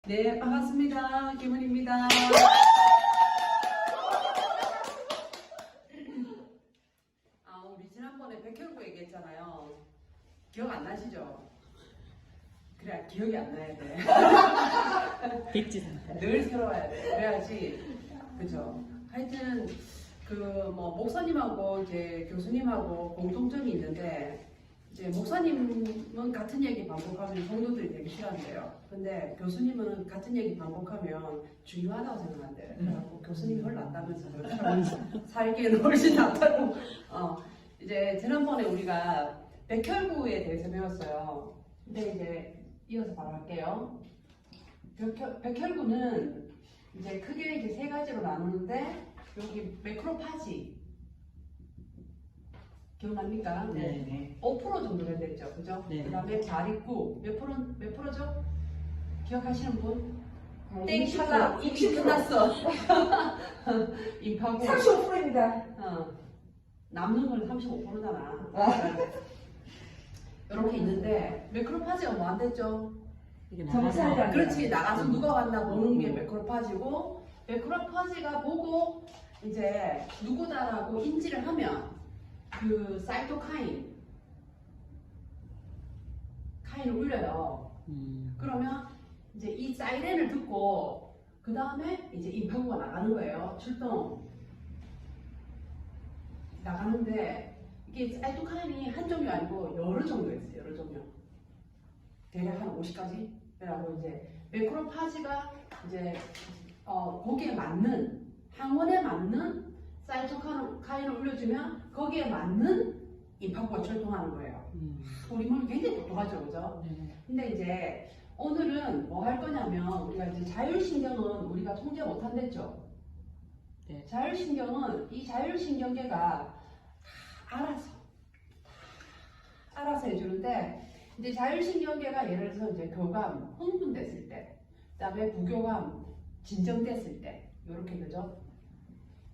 네, 반갑습니다. 김은입니다. 우리 지난번에 백혈구 얘기했잖아요. 기억 안 나시죠? 그래, 기억이 안 나야 돼. 백지상태. 늘 새로워야 돼. 그래야지. 그죠? 하여튼, 목사님하고 이제 교수님하고 공통점이 있는데, 이제 목사님은 같은 얘기 반복하면 성도들이 되게 싫어한대요. 근데 교수님은 같은 얘기 반복하면 중요하다고 생각한대요. 그래갖고 교수님이 훨 낫다면서 살기에는 훨씬 낫다고. 이제 지난번에 우리가 백혈구에 대해서 배웠어요. 근데 이제 이어서 바로 할게요. 백혈구는 이제 크게 이제 세 가지로 나누는데 여기 매크로파지 기억납니까? 네. 5% 정도 된댔죠, 그죠? 네. 그다음에 자립구 몇 프로죠? 기억하시는 분? 땡 60%, 차가 이미 60%. 끝났어. 인파구. 35%입니다. 남는 건 35%잖아. 이렇게 있는데 매크로파지가 뭐 안 됐죠? 이게 정찰이 나가서. 그렇지, 나가서 누가 왔나 보는 게 매크로파지고, 매크로파지가 보고 이제 누구다라고 인지를 하면 그 사이토카인을 울려요. 그러면 이제 이 사이렌을 듣고 그 다음에 이제 임파구가 나가는 거예요. 출동 나가는데 이게 사이토카인이 한 종류 아니고 여러 종류가 있어요. 여러 종류. 대략 한 50가지. 그래고 이제 매크로파지가 이제 거기에 맞는 항원에 맞는 사이토카인을 올려주면 거기에 맞는 임파구가 출동하는 거예요. 우리 몸이 굉장히 똑똑하죠, 그죠? 근데 이제 오늘은 뭐 할 거냐면 우리가 이제 자율신경은 우리가 통제 못 한댔죠. 네. 자율신경은 이 자율신경계가 다 알아서 해주는데 이제 자율신경계가 예를 들어서 이제 교감, 흥분됐을 때, 그다음에 부교감, 진정됐을 때 이렇게 그죠?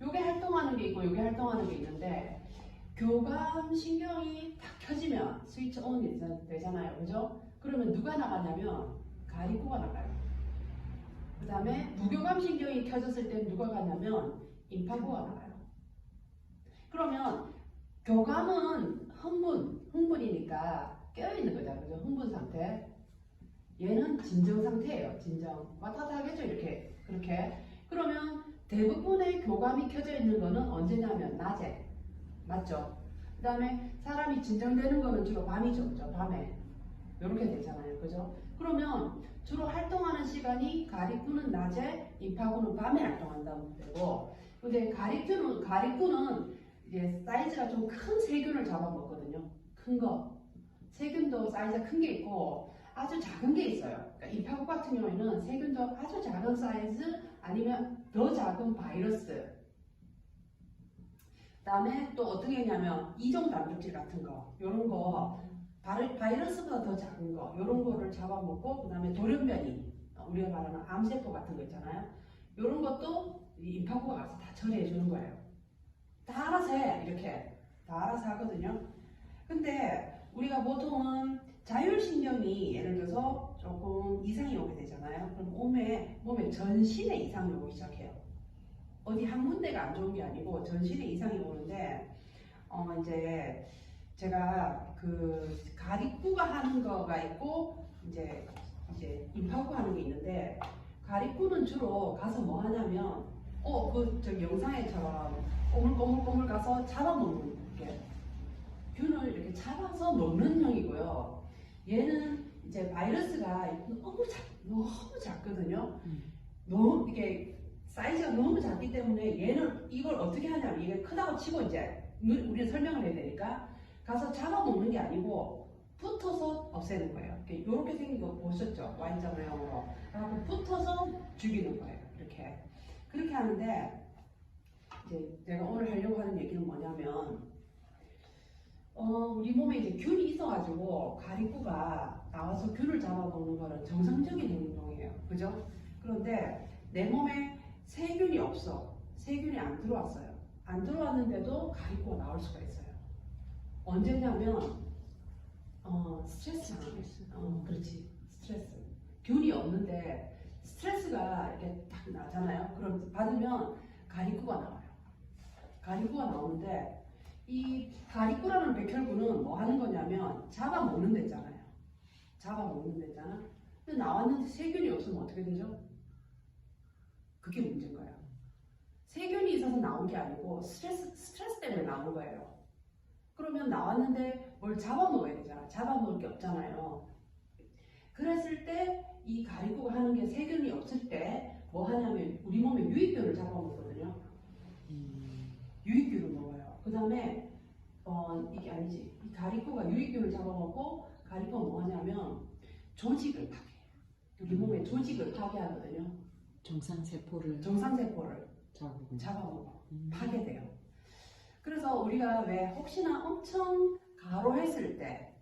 요게 활동하는 게 있고 요게 활동하는 게 있는데 교감 신경이 딱 켜지면 스위치 온이 되잖아요, 그죠? 그러면 누가 나가냐면 가리구가 나가요. 그 다음에 부교감 신경이 켜졌을 때 누가 가냐면 임파구가 나가요. 그러면 교감은 흥분이니까 깨어있는 거잖아요, 그죠? 흥분 상태. 얘는 진정 상태예요, 진정. 왔다 갔다 하겠죠, 이렇게. 그렇게. 그러면 대부분의 교감이 켜져 있는 거는 언제냐면 낮에. 맞죠? 그 다음에 사람이 진정되는 거는 주로 밤이죠, 그죠? 밤에. 이렇게 되잖아요, 그죠? 그러면 주로 활동하는 시간이 가리구는 낮에, 임파구는 밤에 활동한다고 되고, 근데 가리구는 이제 사이즈가 좀 큰 세균을 잡아먹거든요. 큰 거. 세균도 사이즈가 큰 게 있고 아주 작은 게 있어요. 그러니까 임파구 같은 경우에는 세균도 아주 작은 사이즈 아니면 더 작은 바이러스. 그다음에 또 어떤 게 있냐면 이종 단백질 같은 거, 이런 거 바이러스보다 더 작은 거, 이런 거를 잡아먹고 그다음에 돌연변이, 우리가 말하는 암세포 같은 거 있잖아요. 이런 것도 이 임파구가 가서 다 처리해 주는 거예요. 다 알아서 해, 이렇게 다 알아서 하거든요. 근데 우리가 보통은 자율신경이 예를 들어서 조금 이상이 오게 되잖아요. 그럼 몸에 전신에 이상이 오기 시작해요. 어디 한 군데가 안 좋은 게 아니고 전신에 이상이 오는데 이제 제가 그 가리구가 하는 거가 있고 이제 임파구 하는 게 있는데, 가리구는 주로 가서 뭐 하냐면 저 영상에처럼 꼬물꼬물 가서 잡아먹는 게 균을 이렇게 잡아서 먹는 형이고요. 얘는 이제 바이러스가 너무 작거든요. 너무 이게 사이즈가 너무 작기 때문에 얘는 이걸 어떻게 하냐면, 이게 크다고 치고 이제 우리는 설명을 해야 되니까 가서 잡아먹는 게 아니고 붙어서 없애는 거예요. 이렇게 생긴 거 보셨죠? Y자 모양으로. 그래서 붙어서 죽이는 거예요. 그렇게 하는데, 이제 내가 오늘 하려고 하는 얘기는 뭐냐면, 우리 몸에 이제 균이 있어가지고 가리구가 나와서 균을 잡아먹는 거는 정상적인 행동이에요. 그죠? 그런데 내 몸에 세균이 없어. 세균이 안 들어왔어요. 안 들어왔는데도 가리구가 나올 수가 있어요. 언제냐면 스트레스 상황. 그렇지. 스트레스. 균이 없는데 스트레스가 이렇게 딱 나잖아요. 그럼 받으면 가리꾸가 나와요. 가리꾸가 나오는데 이 가리꾸라는 백혈구는 뭐 하는 거냐면 잡아먹는 데잖아요. 잡아먹는 데잖아. 근데 나왔는데 세균이 없으면 어떻게 되죠? 그게 문제인 거예요. 세균이 있어서 나온 게 아니고 스트레스 때문에 나온 거예요. 그러면 나왔는데 뭘 잡아먹어야 되잖아. 잡아먹을 게 없잖아요. 그랬을 때 이 가리꾸가 하는 게 세균이 없을 때 뭐 하냐면 우리 몸에 유익균을 잡아먹거든요. 유익균을 먹어요. 그 다음에 이게 아니지. 이 가리꾸가 유익균을 잡아먹고 가리꾸가 뭐 하냐면 조직을 파괴해요. 우리 몸의 조직을 파괴하거든요. 정상세포를 잡아먹어. 파괴돼요. 그래서 우리가 왜 혹시나 엄청 가로했을 때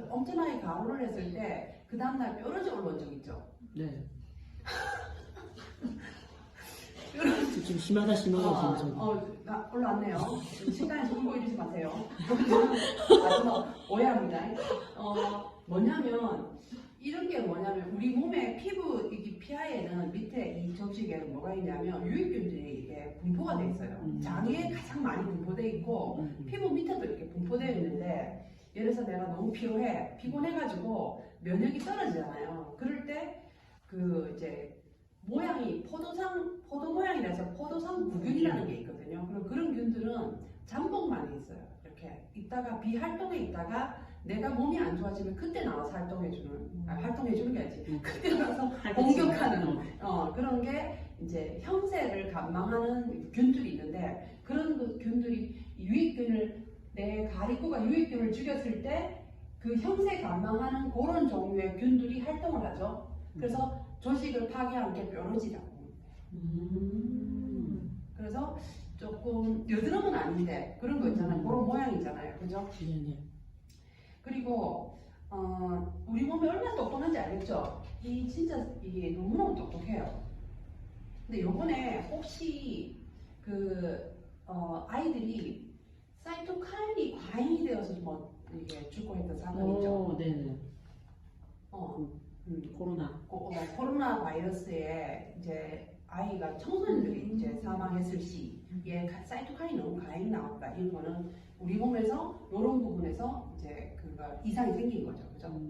엄청나게 가로를 했을 때 그 다음날 뾰루지 올라온 적 있죠? 네. 좀 심하다 지금. 올라왔네요. 식당에서 울고 이러지 마세요. 마지막 오해합니다. 뭐냐면 이런 게 뭐냐면 우리 몸의 피부 이 피하에는 밑에 이 조직에는 뭐가 있냐면 유익균들이 이게 분포가 돼 있어요. 장에 가장 많이 분포돼 있고 피부 밑에도 이렇게 분포되어 있는데 예를 들어서 내가 너무 피곤해가지고 면역이 떨어지잖아요. 그럴 때 그 이제 모양이 포도 모양이라서 포도상 구균이라는 게 있거든요. 그럼 그런 균들은 잠복만에 있어요. 이렇게 있다가 비활동에 있다가 내가 몸이 안 좋아지면 그때 나와서 활동해주는 게 아니지. 그때 나와서 공격하는 그런 게 이제 형세를 감망하는 균들이 있는데 그런 그 균들이 유익균을 내 가리꾸가 유익균을 죽였을 때 그 형세 감망하는 그런 종류의 균들이 활동을 하죠. 그래서 조직을 파괴한 게 뾰루지라고. 그래서 조금 여드름은 아닌데 그런 거 있잖아요. 그런 모양이잖아요. 그죠? 네. 그리고 우리 몸이 얼마나 똑똑한지 알겠죠? 이게 너무너무 똑똑해요. 근데 요번에 혹시 아이들이 사이토카인이 과잉이 되어서 뭐 이게 죽고 했던 사건 있죠? 네네. 코로나 바이러스에 이제 아이가 청소년들이 이제 사망했을 시에 사이토카인이 너무 과잉 나왔다. 이런 거는 우리 몸에서 이런 부분에서 이제 그가 이상이 생긴 거죠, 그죠?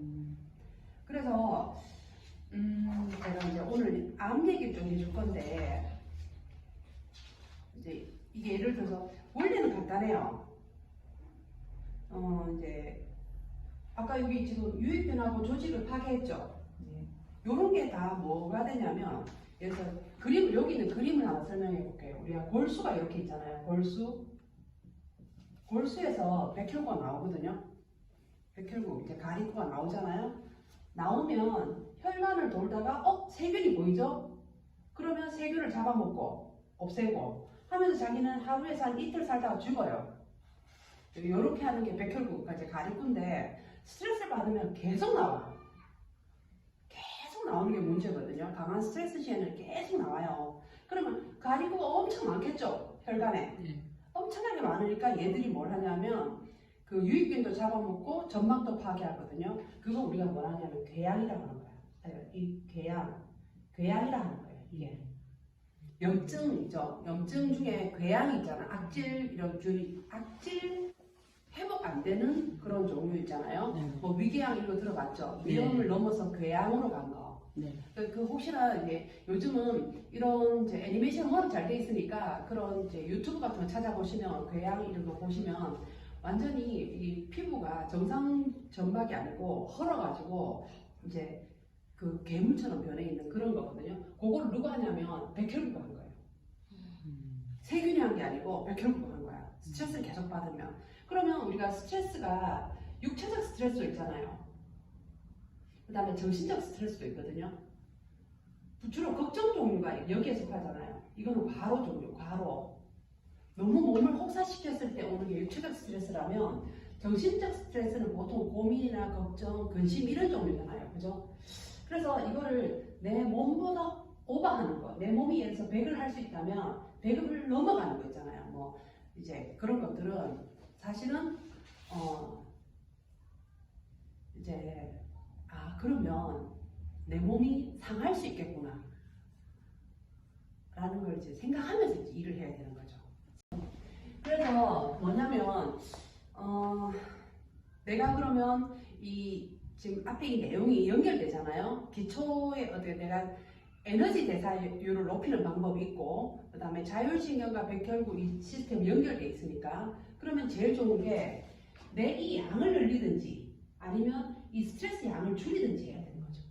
그래서 제가 이제 오늘 암 얘기를 좀 해줄 건데 이제 이게 예를 들어서 원래는 간단해요. 이제 아까 여기 지금 유익균하고 조직을 파괴했죠. 요런 게 다 뭐가 되냐면 예를 들어서 여기 있는 그림을 하나 설명해 볼게요. 우리가 골수가 이렇게 있잖아요. 골수에서 백혈구가 나오거든요. 백혈구 이제 가리구가 나오잖아요. 나오면 혈관을 돌다가 세균이 보이죠? 그러면 세균을 잡아먹고 없애고 하면서 자기는 하루에서 한 이틀 살다가 죽어요. 이렇게 하는 게 백혈구가 이제 가리구인데 스트레스를 받으면 계속 나와. 계속 나오는 게 문제거든요. 강한 스트레스 시에는 계속 나와요. 그러면 가리구가 엄청 많겠죠? 혈관에. 엄청나게 많으니까 얘들이 뭘 하냐면 그 유익균도 잡아먹고 점막도 파괴하거든요. 그거 우리가 뭘 하냐면 궤양이라고 하는 거예요. 이 궤양이라 하는 거예요. 이게 염증이죠. 염증 중에 궤양이 있잖아. 악질 이런 균이 회복 안 되는 그런 종류 있잖아요. 뭐 위궤양 이런 거 들어봤죠. 위염을 넘어서 궤양으로 간 거. 혹시나 이제 요즘은 이런 이제 애니메이션 워낙 잘 돼 있으니까 그런 이제 유튜브 같은 거 찾아보시면 궤양 이런 거 보시면 완전히 이 피부가 정상 점막이 아니고 헐어가지고 이제 그 괴물처럼 변해 있는 그런 거거든요. 그거를 누가 하냐면 백혈구가 한 거예요. 세균이 한 게 아니고 백혈구가 한 거야. 스트레스를 계속 받으면. 그러면 우리가 스트레스가 육체적 스트레스도 있잖아요. 그 다음에 정신적 스트레스도 있거든요. 주로 걱정 종류가 여기에 속하잖아요. 이거는 과로 종류, 과로. 너무 몸을 혹사시켰을 때 오는 게 육체적 스트레스라면 정신적 스트레스는 보통 고민이나 걱정, 근심 이런 종류잖아요. 그죠? 그래서 이거를 내 몸보다 오버하는 거. 내 몸이 예를 들어서 100을 할 수 있다면 100을 넘어가는 거 있잖아요. 뭐 이제 그런 것들은 사실은 이제 그러면 내 몸이 상할 수 있겠구나. 라는 걸 이제 생각하면서 이제 일을 해야 되는 거죠. 그래서 뭐냐면 내가 그러면 이 지금 앞에 이 내용이 연결되잖아요. 기초에 어떻게 내가 에너지 대사율을 높이는 방법이 있고, 그 다음에 자율신경과 백혈구 이 시스템이 연결돼 있으니까, 그러면 제일 좋은 게 내 이 양을 늘리든지 아니면 이 스트레스 양을 줄이든지 해야 되는 거죠.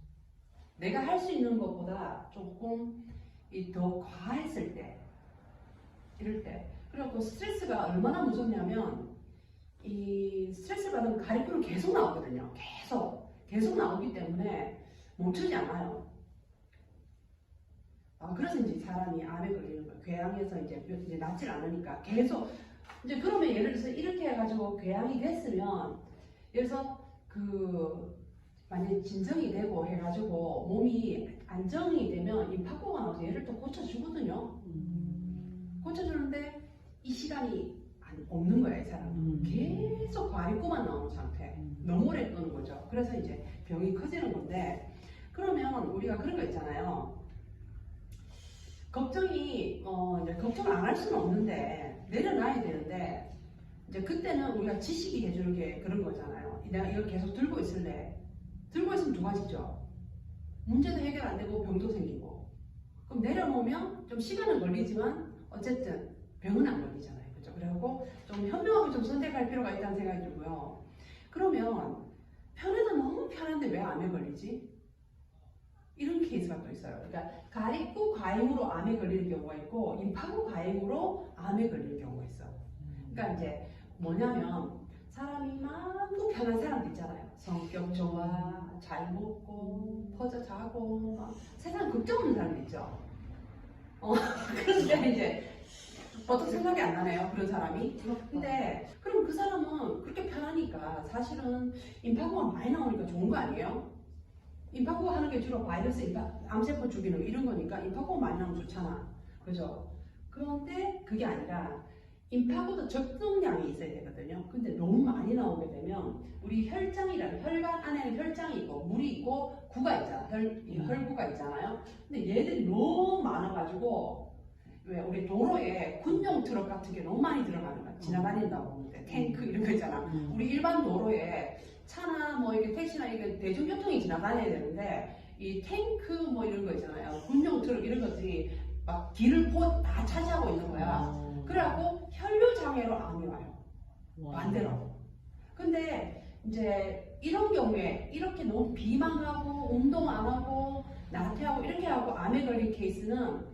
내가 할 수 있는 것보다 조금 더 과했을 때, 이럴 때. 그리고 스트레스가 얼마나 무섭냐면 이 스트레스 받으면 가리표는 계속 나오거든요. 계속 나오기 때문에 멈추지 않아요. 그래서 이제 사람이 암에 걸리는 거예요. 궤양에서 이제 낫질 않으니까 계속 이제 그러면 예를 들어서 이렇게 해가지고 궤양이 됐으면 예를 들어서 만약에 진정이 되고 해가지고 몸이 안정이 되면 임파고가 나와서 얘를 또 고쳐주거든요. 고쳐주는데 이 시간이 없는 거예요, 이 사람은. 계속 과립구만 나오는 상태. 너무 오래 끄는 거죠. 그래서 이제 병이 커지는 건데, 그러면 우리가 그런 거 있잖아요. 걱정이 이제 걱정을 안 할 수는 없는데 내려놔야 되는데, 이제 그때는 우리가 지식이 해주는 게 그런 거잖아요. 내가 이걸 계속 들고 있을래? 들고 있으면 두 가지죠. 문제도 해결 안 되고 병도 생기고. 그럼 내려놓으면 좀 시간은 걸리지만 어쨌든 병은 안 걸리잖아요. 그죠? 그래갖고 좀 현명하게 좀 선택할 필요가 있다는 생각이 들고요. 그러면 편해도 너무 편한데 왜 암에 걸리지? 이런 케이스가 또 있어요. 그러니까 가립구 과잉으로 암에 걸리는 경우가 있고 임파구 과잉으로 암에 걸리는 경우가 있어요. 그러니까 이제 뭐냐면 사람이 마음도 편한 사람도 있잖아요. 성격 좋아, 잘 먹고, 퍼져 자고, 막 세상 걱정 없는 사람도 있죠. 그런데 이제 어떤 생각이 안 나네요. 그런 사람이. 근데 그럼 그 사람은 그렇게 편하니까 사실은 임파구가 많이 나오니까 좋은 거 아니에요? 임파구가 하는 게 주로 바이러스, 암세포 죽이는 이런 거니까 임파구가 많이 나오면 좋잖아. 그죠? 그런데 그게 아니라 임파구도 적정량이 있어야 되거든요. 근데 너무 많이 나오게 되면 우리 혈장이라는 혈관 안에는 혈장이 있고 물이 있고 구가 있잖아. 혈구가 있잖아요. 근데 얘들이 너무 많아가지고 왜 우리 도로에 군용 트럭 같은 게 너무 많이 들어가는 거야. 지나다닌다고 보는데 탱크 이런 거 있잖아. 우리 일반 도로에 차나 뭐 이게 택시나 이게 대중교통이 지나다녀야 되는데 이 탱크 뭐 이런 거 있잖아요. 군용 트럭 이런 것들이 막 길을 다 차지하고 있는 거야. 그래갖고 혈류 장애로 암이 와요. 반대로. 근데 이제 이런 경우에 이렇게 너무 비만하고 운동 안 하고 나태하고 이렇게 하고 암에 걸린 케이스는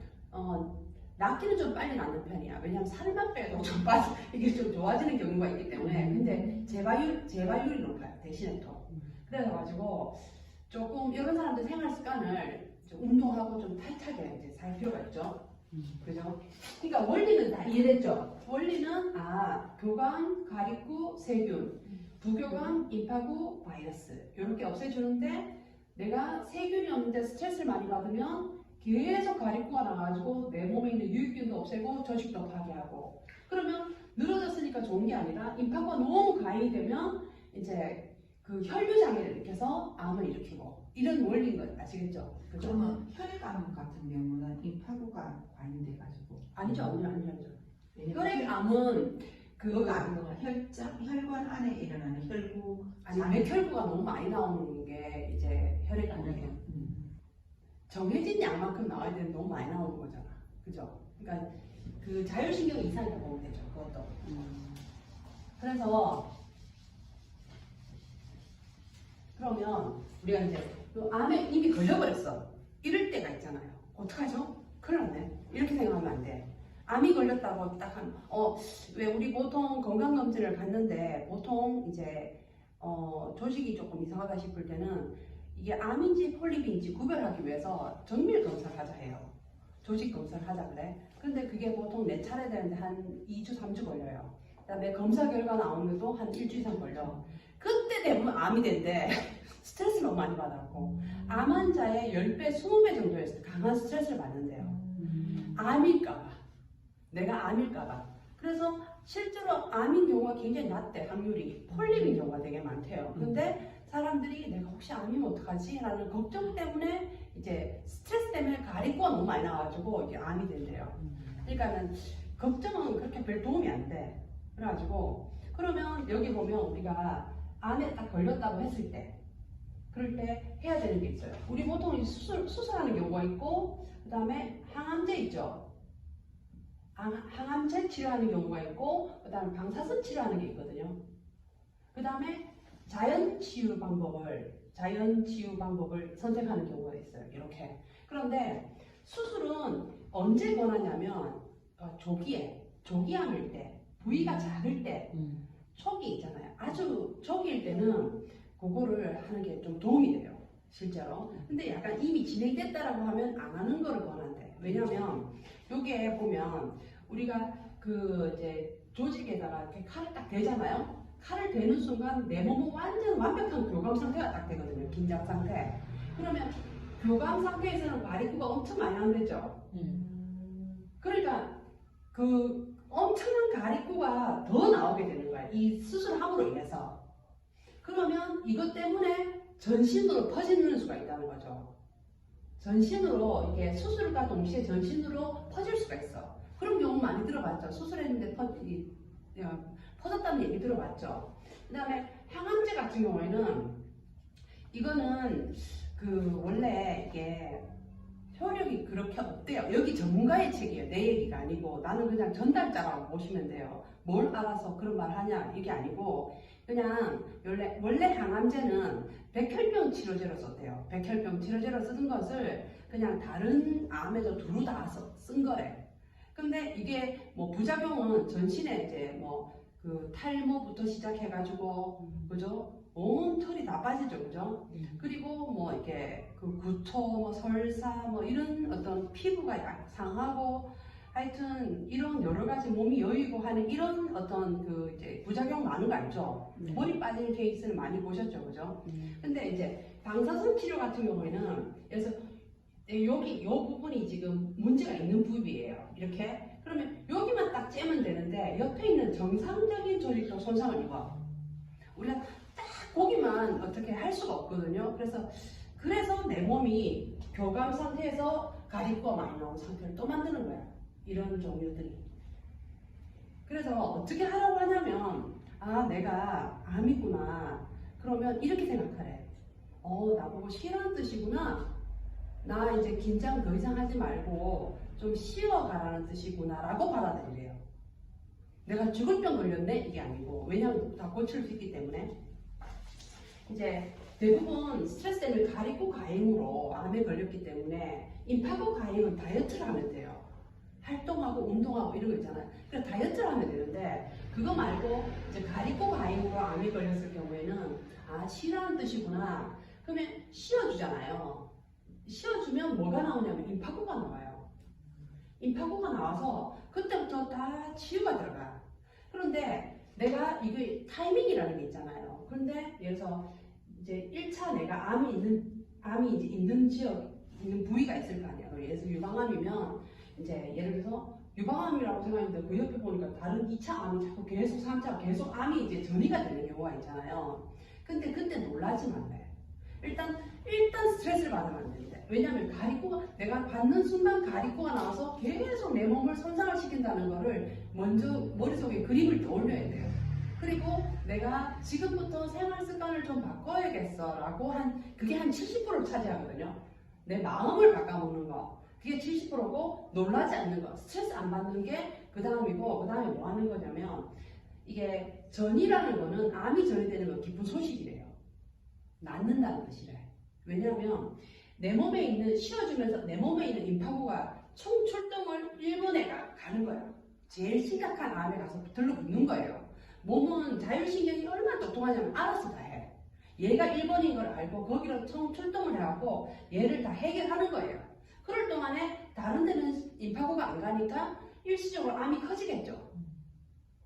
낫기는 좀 빨리 낫는 편이야. 왜냐면 살만 빼도 좀 이게 좀 좋아지는 경우가 있기 때문에. 근데 재발률이 높아요. 대신에 또. 그래가지고 조금 이런 사람들 생활 습관을 좀 운동하고 좀 타이트하게 이제 살 필요가 있죠. 그죠? 그러니까 원리는 다 이해됐죠? 원리는 교감, 가립구, 세균, 부교감, 임파구, 바이러스 이렇게 없애주는데 내가 세균이 없는데 스트레스를 많이 받으면 계속 가립구가 나와가지고 내 몸에 있는 유익균도 없애고 조직도 파괴하고 그러면 늘어졌으니까 좋은 게 아니라 임파구가 너무 가해이 되면 이제 그 혈류 장애를 일으켜서 암을 일으키고 이런 원리인 거 아시겠죠? 그죠? 그러면 혈액암 같은 경우는 임파구가 관련돼가지고 아니죠. 혈액암은 그거가 아니구나. 혈관 안에 일어나는 혈구 아니 맥혈구가 너무 많이 나오는 게 이제 혈액암이에요. 정해진 양만큼 나와야 되는데 너무 많이 나오는 거잖아. 그죠? 그러니까 그 자율신경 이상이라고 보면 되죠. 그것도. 그래서 그러면 우리가 이제 암에 이미 걸려버렸어. 이럴 때가 있잖아요. 어떡하죠? 큰일 났네. 이렇게 생각하면 안 돼. 암이 걸렸다고 딱 왜 우리 보통 건강검진을 갔는데 보통 이제 조직이 조금 이상하다 싶을 때는 이게 암인지 폴립인지 구별하기 위해서 정밀 검사를 하자 해요. 조직 검사를 하자 그래. 근데 그게 보통 4차례 되는데 한 2주, 3주 걸려요. 그다음에 검사 결과 나오는 것도 한 1주 이상 걸려. 그때 되면 암이 된대. 스트레스 너무 많이 받았고 암 환자의 10배, 20배 정도의 강한 스트레스를 받는데요. 암일까봐. 내가 암일까봐. 그래서 실제로 암인 경우가 굉장히 낮대, 확률이. 폴립인 경우가 되게 많대요. 근데 사람들이 내가 혹시 암이면 어떡하지? 라는 걱정 때문에 이제 스트레스 때문에 가리꼬가 너무 많이 나와가지고 이게 암이 된대요. 그러니까는 걱정은 그렇게 별 도움이 안 돼. 그래가지고 그러면 여기 보면 우리가 암에 딱 걸렸다고 했을 때 그럴 때 해야 되는 게 있어요. 우리 보통 수술하는 경우가 있고 그 다음에 항암제 있죠. 항암제 치료하는 경우가 있고 그 다음에 방사선 치료하는 게 있거든요. 그 다음에 자연치유 방법을 선택하는 경우가 있어요. 이렇게. 그런데 수술은 언제 권하냐면 조기암일 때, 부위가 작을 때, 초기 있잖아요. 아주 초기일 때는 그거를 하는 게 좀 도움이 돼요. 실제로. 근데 약간 이미 진행됐다라고 하면 안 하는 거를 권한대. 왜냐면 여기에 보면 우리가 그 이제 조직에다가 이렇게 칼을 딱 대잖아요. 칼을 대는 순간 내 몸은 완전 완벽한 교감 상태가 딱 되거든요. 긴장 상태. 그러면 교감 상태에서는 바리쿠가 엄청 많이 나오죠. 그러니까 그 엄청난 가리쿠가 더 나오게 되는 거야. 이 수술함으로 인해서. 그러면 이것 때문에 전신으로 퍼지는 수가 있다는 거죠. 전신으로 이게 수술과 동시에 전신으로 퍼질 수가 있어. 그런 경우 많이 들어봤죠. 수술했는데 퍼졌다는 얘기 들어봤죠. 그 다음에 항암제 같은 경우에는 이거는 그 원래 이게 효력이 그렇게 없대요. 여기 전문가의 책이에요. 내 얘기가 아니고 나는 그냥 전달자라고 보시면 돼요. 뭘 알아서 그런 말 하냐 이게 아니고 그냥 원래 항암제는 백혈병 치료제로 썼대요. 백혈병 치료제로 쓰던 것을 그냥 다른 암에도 두루 다 쓴 거예요. 근데 이게 뭐 부작용은 전신에 이제 뭐 그 탈모부터 시작해가지고 그죠? 온 털이 다 빠지죠, 그죠? 그리고 뭐 이렇게 그 구토, 뭐 설사, 뭐 이런 어떤 피부가 상하고 하여튼 이런 여러 가지 몸이 여이고 하는 이런 어떤 그 이제 부작용 많은 거 알죠? 머리 빠지는 케이스를 많이 보셨죠, 그죠? 근데 이제 방사선 치료 같은 경우에는 그래서 여기 요 부분이 지금 문제가 있는 부위예요. 이렇게 그러면 여기만 딱 째면 되는데 옆에 있는 정상적인 조직도 손상을 입어. 우리가 딱 거기만 어떻게 할 수가 없거든요. 그래서 내 몸이 교감 상태에서 가리코가 많이 나온 상태를 또 만드는 거야. 이런 종류들이. 그래서 어떻게 하라고 하냐면 아 내가 암이구나. 그러면 이렇게 생각하래. 나보고 쉬라는 뜻이구나. 나 이제 긴장 더 이상 하지 말고 좀 쉬어가라는 뜻이구나 라고 받아들이래요. 내가 죽을 병 걸렸네? 이게 아니고 왜냐하면 다 고칠 수 있기 때문에 이제 대부분 스트레스 때문에 가리코 가임으로 암에 걸렸기 때문에 임파고 가임은 다이어트를 하면 돼요. 활동하고 운동하고 이런 거 있잖아요. 그래서 다이어트를 하면 되는데 그거 말고 이제 가리코 가임으로 암에 걸렸을 경우에는 아 쉬라는 뜻이구나. 그러면 쉬어주잖아요. 쉬어주면 뭐가 나오냐면 임파고가 나와요. 임파고가 나와서 그때부터 다 치유가 들어가. 그런데 내가 이게 타이밍이라는 게 있잖아요. 그런데 예를 들어서 이제 1차 내가 암이 이제 있는 지역, 있는 부위가 있을 거 아니에요. 예를 들어서 유방암이면 이제 예를 들어서 유방암이라고 생각했는데 그 옆에 보니까 다른 2차 암이 자꾸 계속 3차 계속 암이 이제 전이가 되는 경우가 있잖아요. 근데 그때 놀라지만 돼. 일단 스트레스를 받으면 안 된대. 왜냐면 가리코가 내가 받는 순간 가리코가 나와서 계속 내 몸을 손상을 시킨다는 거를 먼저 머릿속에 그림을 떠올려야 돼요. 그리고 내가 지금부터 생활 습관을 좀 바꿔야겠어 라고 그게 한 70%를 차지하거든요. 내 마음을 바꿔먹는 거 그게 70%고 놀라지 않는 거 스트레스 안 받는 게 그 다음이고 그 다음에 뭐 하는 거냐면 이게 전이라는 거는 암이 전이 되는 건 기쁜 소식이래요. 낫는다는 뜻이래. 왜냐하면 내 몸에 있는 쉬어주면서 내 몸에 있는 임파고가 총출동을 1분에 가는 거야. 제일 심각한 암에 가서 들러붙는 거예요. 몸은 자율신경이 얼마나 똑똑하냐면 알아서 다 해. 얘가 1번인 걸 알고 거기로 총출동을 해갖고 얘를 다 해결하는 거예요. 그럴 동안에 다른 데는 임파고가 안 가니까 일시적으로 암이 커지겠죠.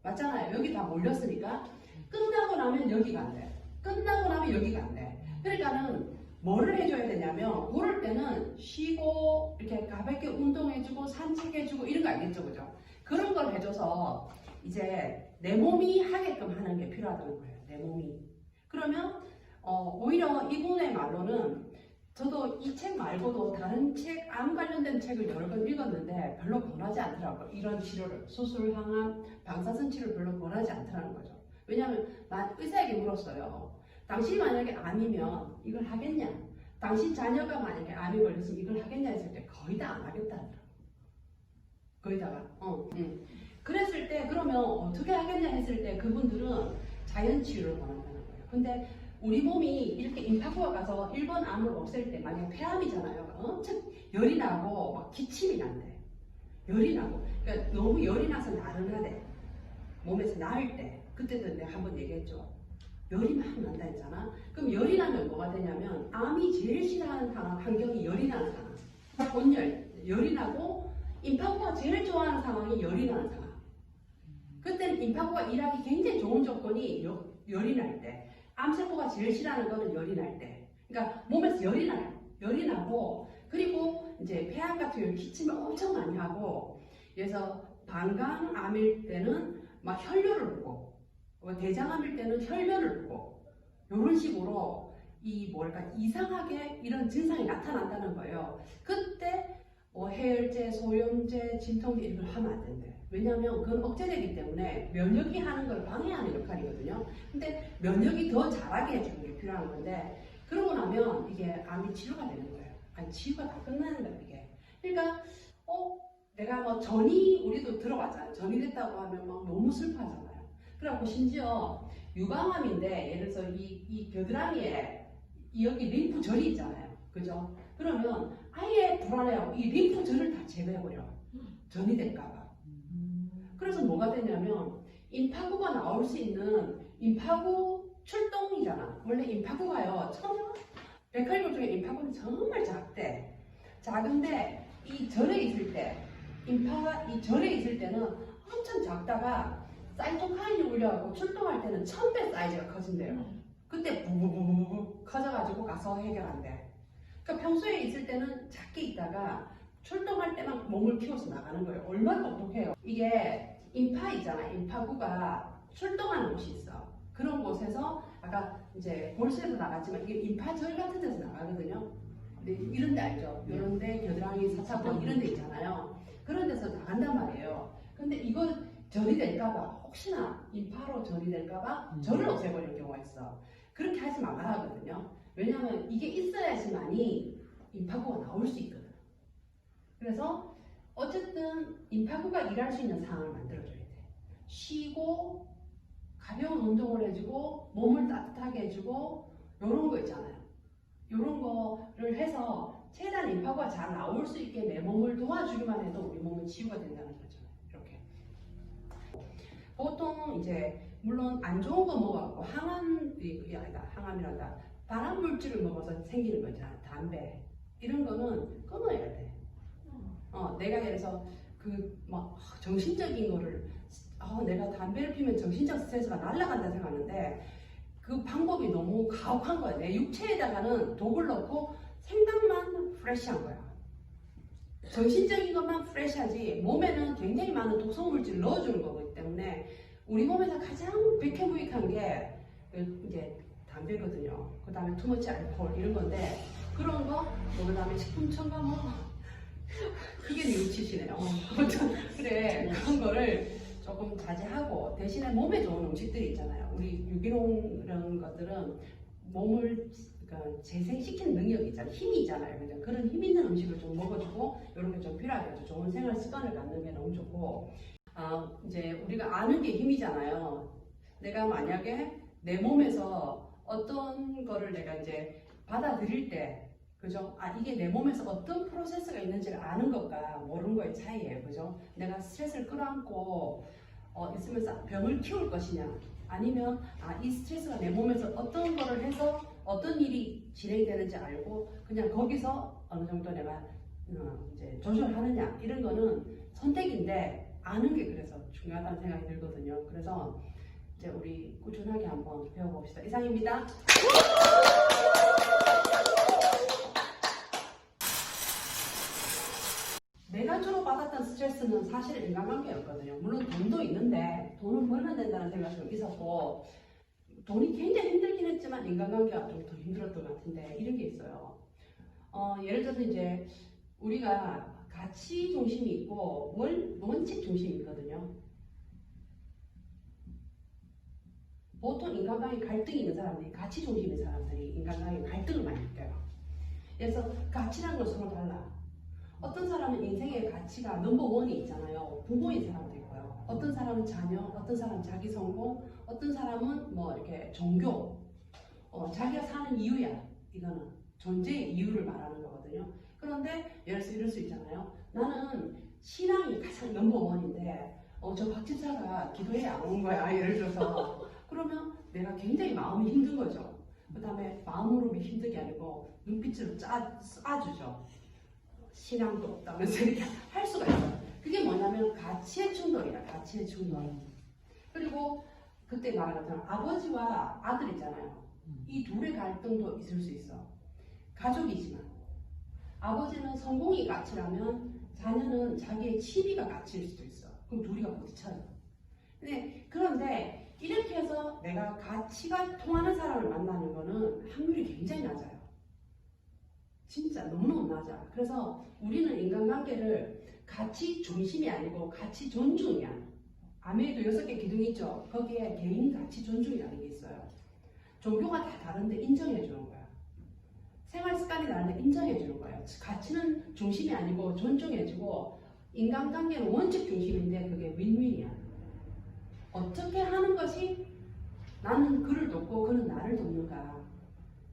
맞잖아요. 여기 다 몰렸으니까 끝나고 나면 여기가 안 돼. 끝나고 나면 여기가 안 돼. 그러니까는 뭐를 해줘야 되냐면 그럴 때는 쉬고 이렇게 가볍게 운동해주고 산책해주고 이런 거 알겠죠, 그죠? 그런 걸 해줘서 이제 내 몸이 하게끔 하는 게 필요하다는 거예요. 내 몸이. 그러면 오히려 이분의 말로는 저도 이 책 말고도 다른 책, 암 관련된 책을 여러 번 읽었는데 별로 권하지 않더라고요. 이런 치료를, 수술, 항암, 방사선 치료를 별로 권하지 않더라는 거죠. 왜냐하면 난 의사에게 물었어요. 당신이 만약에 암이면 이걸 하겠냐? 당신 자녀가 만약에 암이 걸렸으면 이걸 하겠냐 했을 때 거의 다 안 하겠다더라고요. 거의다가. 그랬을 때 그러면 어떻게 하겠냐 했을 때 그분들은 자연치유를 권한다는 거예요. 근데 우리 몸이 이렇게 임파크가 가서 1번 암을 없앨 때 만약 폐암이잖아요. 엄청 열이 나고 막 기침이 난대. 열이 나고. 그러니까 너무 열이 나서 나른하대. 몸에서 나을 때. 그때도 내가 한번 얘기했죠. 열이 막 난다 했잖아. 그럼 열이 나면 뭐가 되냐면 암이 제일 싫어하는 상황, 환경이 열이 나는 상황. 온열, 열이 나고 임파크가 제일 좋아하는 상황이 열이 나는 상황. 그때는 임파크가 일하기 굉장히 좋은 조건이 열이 날 때. 암세포가 제일 싫어하는 거는 열이 날 때. 그러니까 몸에서 열이 나요. 열이 나고 그리고 이제 폐암 같은 경우 기침을 엄청 많이 하고 그래서 방광암일 때는 막 혈뇨를 보고 대장암일 때는 혈변을 보고 이런 식으로 이 뭐랄까 이상하게 이런 증상이 나타난다는 거예요. 그때 해열제, 소염제, 진통제 이런 걸 하면 안 된대. 왜냐하면 그건 억제되기 때문에 면역이 하는 걸 방해하는 역할이거든요. 근데 면역이 더 잘하게 해주는 게 필요한 건데 그러고 나면 이게 암이 치료가 되는 거예요. 아니 치유가 다 끝나는 거예요 이게. 그러니까 내가 뭐 전이 우리도 들어봤잖아요. 전이 됐다고 하면 막 너무 슬퍼하잖아요. 그래갖고 심지어 유방암인데 예를 들어서 이 겨드랑이에 여기 림프절이 있잖아요. 그죠? 그러면 아예 불안해하고 이 림프절을 다 제거해버려. 전이 될까봐. 그래서 뭐가 되냐면 임파구가 나올 수 있는 임파구 출동이잖아. 원래 임파구가요. 백혈구 중에 임파구는 정말 작대. 작은데 이 절에 있을 때 임파가 이 절에 있을 때는 엄청 작다가 사이토카인이 울려가고 출동할 때는 1000배 사이즈가 커진대요. 그때 부부부부부 커져가지고 가서 해결한대. 그러니까 평소에 있을 때는 작게 있다가 출동할 때만 몸을 키워서 나가는 거예요. 얼마나 똑똑해요. 이게 임파 있잖아. 임파구가 출동하는 곳이 있어. 그런 곳에서 아까 이제 볼스에서 나갔지만 이게 임파절 같은 데서 나가거든요. 근데 이런 데 알죠? 이런 데 겨드랑이 사차번 이런 데 있잖아요. 그런 데서 나간단 말이에요. 근데 이거 절이 될까봐 혹시나 임파로 절이 될까봐 절을 없애버리는 경우가 있어. 그렇게 하지 말아야 하거든요. 왜냐하면 이게 있어야지만이 임파구가 나올 수 있거든. 그래서 어쨌든 임파구가 일할 수 있는 상황을 만들어줘야 돼. 쉬고 가벼운 운동을 해주고 몸을 따뜻하게 해주고 이런 거 있잖아요. 이런 거를 해서 최대한 임파구가 잘 나올 수 있게 내 몸을 도와주기만 해도 우리 몸은 치유가 된다는 거죠. 이렇게. 보통 이제 물론 안 좋은 거 먹어갖고 항암이 아니다. 항암이란다. 발암 물질을 먹어서 생기는 거잖아. 담배 이런 거는 끊어야 돼. 내가 예를 들어서 그 막 정신적인 거를 내가 담배를 피우면 정신적 스트레스가 날아간다 생각하는데 그 방법이 너무 가혹한 거야. 내 육체에다가는 독을 넣고 생각만 프레시한 거야. 정신적인 것만 프레시하지 몸에는 굉장히 많은 독성 물질을 넣어주는 거기 때문에 우리 몸에서 가장 백해무익한 게 이제 담배거든요. 그 다음에 투머치 알코올 이런 건데 그런 거, 그 다음에 식품 첨가물 그게 뉴치시네요. 그래 그런 거를 조금 자제하고 대신에 몸에 좋은 음식들이 있잖아요. 우리 유기농 이런 것들은 몸을 그러니까 재생시키는 능력이 있잖아요. 힘이 있잖아요. 그죠? 그런 힘 있는 음식을 좀 먹어주고 이런 게 좀 필요하겠죠. 좋은 생활 습관을 갖는 게 너무 좋고 이제 우리가 아는 게 힘이잖아요. 내가 만약에 내 몸에서 어떤 거를 내가 이제 받아들일 때 그죠? 이게 내 몸에서 어떤 프로세스가 있는지를 아는 것과 모르는 거의 차이예요. 그죠? 내가 스트레스를 끌어안고 있으면서 병을 키울 것이냐 아니면 이 스트레스가 내 몸에서 어떤 거를 해서 어떤 일이 진행되는지 알고 그냥 거기서 어느 정도 내가 이제 조절하느냐 이런 거는 선택인데 아는 게 그래서 중요하다는 생각이 들거든요. 그래서 이제 우리 꾸준하게 한번 배워봅시다. 이상입니다. 내가 주로 받았던 스트레스는 사실 인간관계였거든요. 물론 돈도 있는데 돈을 벌어야 된다는 생각이 좀 있었고 돈이 굉장히 힘들긴 했지만 인간관계가 좀 더 힘들었던 것 같은데 이런 게 있어요. 예를 들어서 이제 우리가 가치 중심이 있고 원칙 중심이 있거든요. 보통 인간관계 갈등이 있는 사람들이 가치 중심인 사람들이 인간관계 갈등을 많이 느껴요. 그래서 가치라는 건 서로 달라. 어떤 사람은 인생의 가치가 넘버원이 있잖아요. 부모인 사람도 있고요. 어떤 사람은 자녀, 어떤 사람은 자기 성공, 어떤 사람은 뭐 이렇게 종교, 자기가 사는 이유야. 이거는 존재의 이유를 말하는 거거든요. 그런데 예를 들어서 이럴 수 있잖아요. 나는 신앙이 가장 넘버원인데 저 박 집사가 기도회 안 온 거야. 예를 들어서 그러면 내가 굉장히 마음이 힘든 거죠. 그 다음에 마음으로 힘든 게 아니고 눈빛으로 쏴주죠. 신앙도 없다면서 이렇게 할 수가 있어요. 그게 뭐냐면 가치의 충돌이야. 가치의 충돌. 그리고 그때 말한 것처럼 아버지와 아들 있잖아요. 이 둘의 갈등도 있을 수 있어. 가족이지만 아버지는 성공이 가치라면 자녀는 자기의 취미가 가치일 수도 있어. 그럼 둘이가 부딪혀요. 그런데 이렇게 해서 내가 가치가 통하는 사람을 만나는 거는 확률이 굉장히 낮아요. 진짜 너무너무 낮아. 그래서 우리는 인간관계를 가치 중심이 아니고 가치 존중이야. 아메이도 6개 기둥이 있죠. 거기에 개인 가치 존중이라는 게 있어요. 종교가 다 다른데 인정해 주는 거야. 생활 습관이 다른데 인정해 주는 거예요. 가치는 중심이 아니고 존중해 주고 인간관계는 원칙 중심인데 그게 윈윈이야. 어떻게 하는 것이 나는 그를 돕고 그는 나를 돕는가.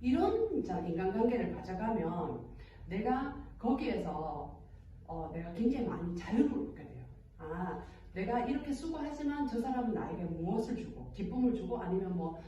이런 인간관계를 가져가면 내가 거기에서 내가 굉장히 많이 자유를 얻게 돼요. 아, 내가 이렇게 수고하지만 저 사람은 나에게 무엇을 주고 기쁨을 주고 아니면 뭐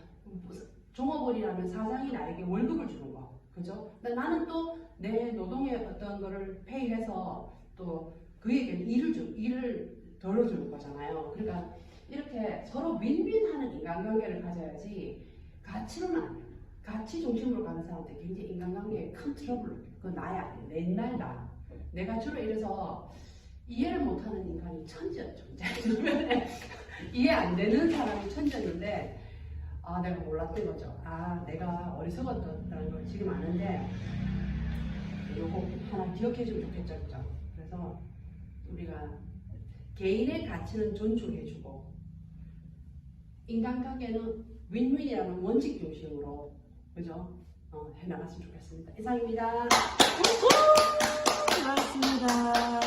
종업원이라면 사장이 나에게 월급을 주는 거. 그죠? 나는 또 내 노동의 어떤 거를 페이해서 또 그에게 일을 덜어주는 거잖아요. 그러니까 이렇게 서로 윈윈하는 인간관계를 가져야지 가치로는 아니에요. 가치 중심으로 가는 사람한테 굉장히 인간관계에 큰 트러블을 느껴요. 그건 나야 아니에요. 옛날 나. 내가 주로 이래서 이해를 못하는 인간이 천재였죠. 이해 안 되는 사람이 천재였는데 내가 몰랐던 거죠. 내가 어리석었다는 걸 지금 아는데 요거 하나 기억해 주면 좋겠죠. 그죠? 그래서 우리가 개인의 가치는 존중해주고 인간관계는 윈윈이라는 원칙 중심으로 그죠? 해나갔으면 좋겠습니다. 이상입니다. 고맙습니다.